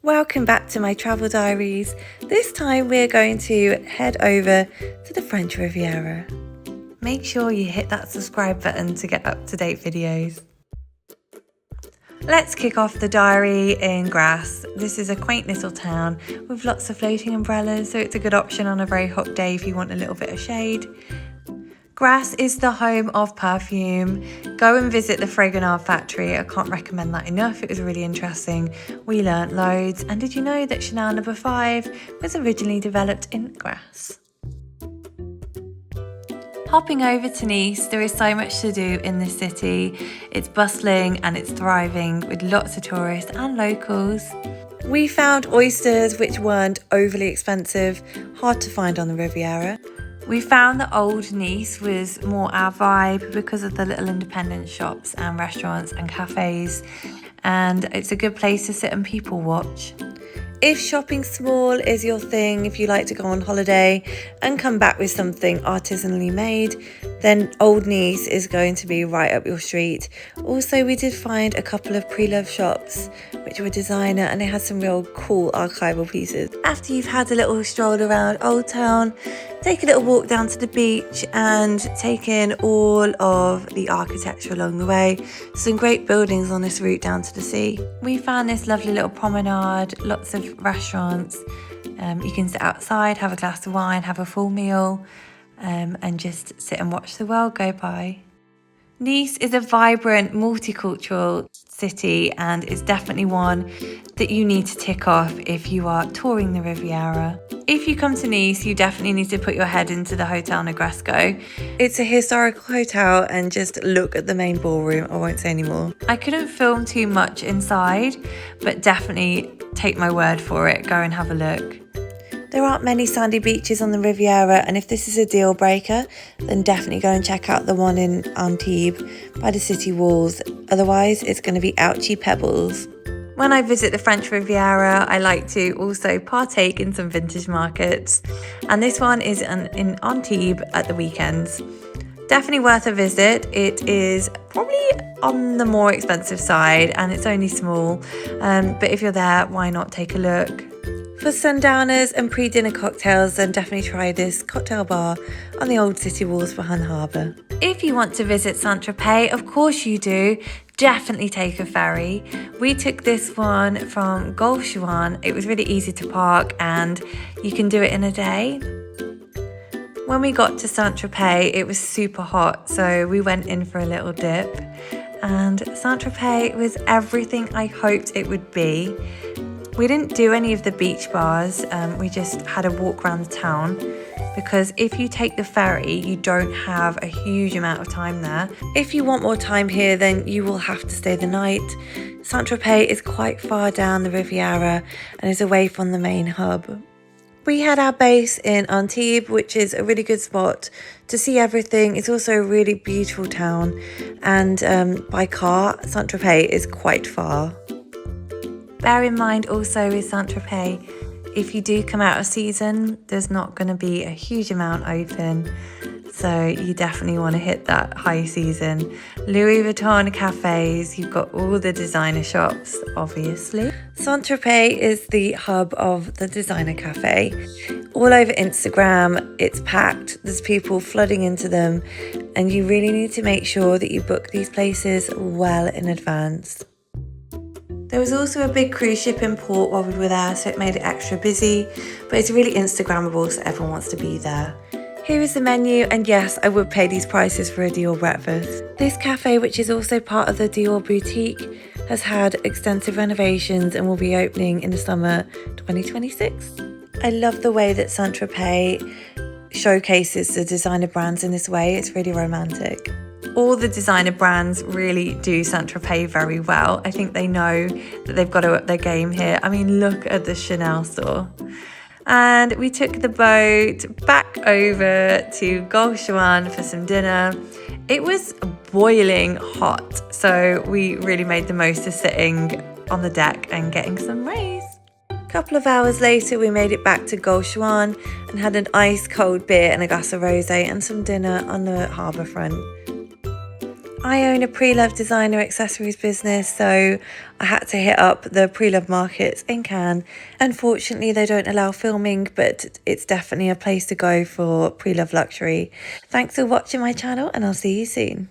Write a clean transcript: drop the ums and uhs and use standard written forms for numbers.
Welcome back to my travel diaries. This time we're going to head over to the French Riviera. Make sure you hit that subscribe button to get up-to-date videos. Let's kick off the diary in Grasse. This is a quaint little town with lots of floating umbrellas, so it's a good option on a very hot day if you want a little bit of shade. Grasse is the home of perfume. Go and visit the Fragonard factory. I can't recommend that enough. It was really interesting. We learnt loads. And did you know that Chanel No. 5 was originally developed in Grasse? Hopping over to Nice, there is so much to do in this city. It's bustling and it's thriving with lots of tourists and locals. We found oysters which weren't overly expensive, hard to find on the Riviera. We found that Old Nice was more our vibe because of the little independent shops and restaurants and cafes, and it's a good place to sit and people watch. If shopping small is your thing, if you like to go on holiday and come back with something artisanally made, then Old Nice is going to be right up your street. Also, we did find a couple of pre-loved shops which were designer and they had some real cool archival pieces. After you've had a little stroll around Old Town, take a little walk down to the beach and take in all of the architecture along the way. Some great buildings on this route down to the sea. We found this lovely little promenade, lots of restaurants. You can sit outside, have a glass of wine, have a full meal, and just sit and watch the world go by. Nice is a vibrant, multicultural city and it's definitely one that you need to tick off if you are touring the Riviera. If you come to Nice, you definitely need to put your head into the Hotel Negresco. It's a historical hotel and just look at the main ballroom. I won't say any more. I couldn't film too much inside, but definitely take my word for it. Go and have a look. There aren't many sandy beaches on the Riviera, and if this is a deal breaker, then definitely go and check out the one in Antibes by the city walls. Otherwise, it's going to be ouchy pebbles. When I visit the French Riviera, I like to also partake in some vintage markets, and this one is in Antibes at the weekends. Definitely worth a visit. It is probably on the more expensive side and it's only small, but if you're there, why not take a look? For sundowners and pre-dinner cocktails, then definitely try this cocktail bar on the old city walls behind the harbour. If you want to visit Saint-Tropez, of course you do, definitely take a ferry. We took this one from Gauchouan. It was really easy to park and you can do it in a day. When we got to Saint-Tropez, it was super hot, so we went in for a little dip. And Saint-Tropez was everything I hoped it would be. We didn't do any of the beach bars, we just had a walk around the town because if you take the ferry, you don't have a huge amount of time there. If you want more time here, then you will have to stay the night. Saint-Tropez is quite far down the Riviera and is away from the main hub. We had our base in Antibes, which is a really good spot to see everything. It's also a really beautiful town and by car, Saint-Tropez is quite far. Bear in mind also with Saint-Tropez, if you do come out of season, there's not going to be a huge amount open. So you definitely want to hit that high season. Louis Vuitton cafes, you've got all the designer shops, obviously. Saint-Tropez is the hub of the designer cafe. All over Instagram, it's packed. There's people flooding into them. And you really need to make sure that you book these places well in advance. There was also a big cruise ship in port while we were there, so it made it extra busy, but it's really Instagrammable, so everyone wants to be there. Here is the menu, and yes, I would pay these prices for a Dior breakfast. This cafe, which is also part of the Dior boutique, has had extensive renovations and will be opening in the summer 2026. I love the way that Saint-Tropez showcases the designer brands in this way. It's really romantic. All the designer brands really do Saint-Tropez very well. I think they know that they've got to up their game here. I mean, look at the Chanel store. And we took the boat back over to Gauchouan for some dinner. It was boiling hot, so we really made the most of sitting on the deck and getting some rays. A couple of hours later, we made it back to Gauchouan and had an ice cold beer and a glass of rosé and some dinner on the harbour front. I own a pre-loved designer accessories business, so I had to hit up the pre-loved markets in Cannes. Unfortunately, they don't allow filming, but it's definitely a place to go for pre-loved luxury. Thanks for watching my channel, and I'll see you soon.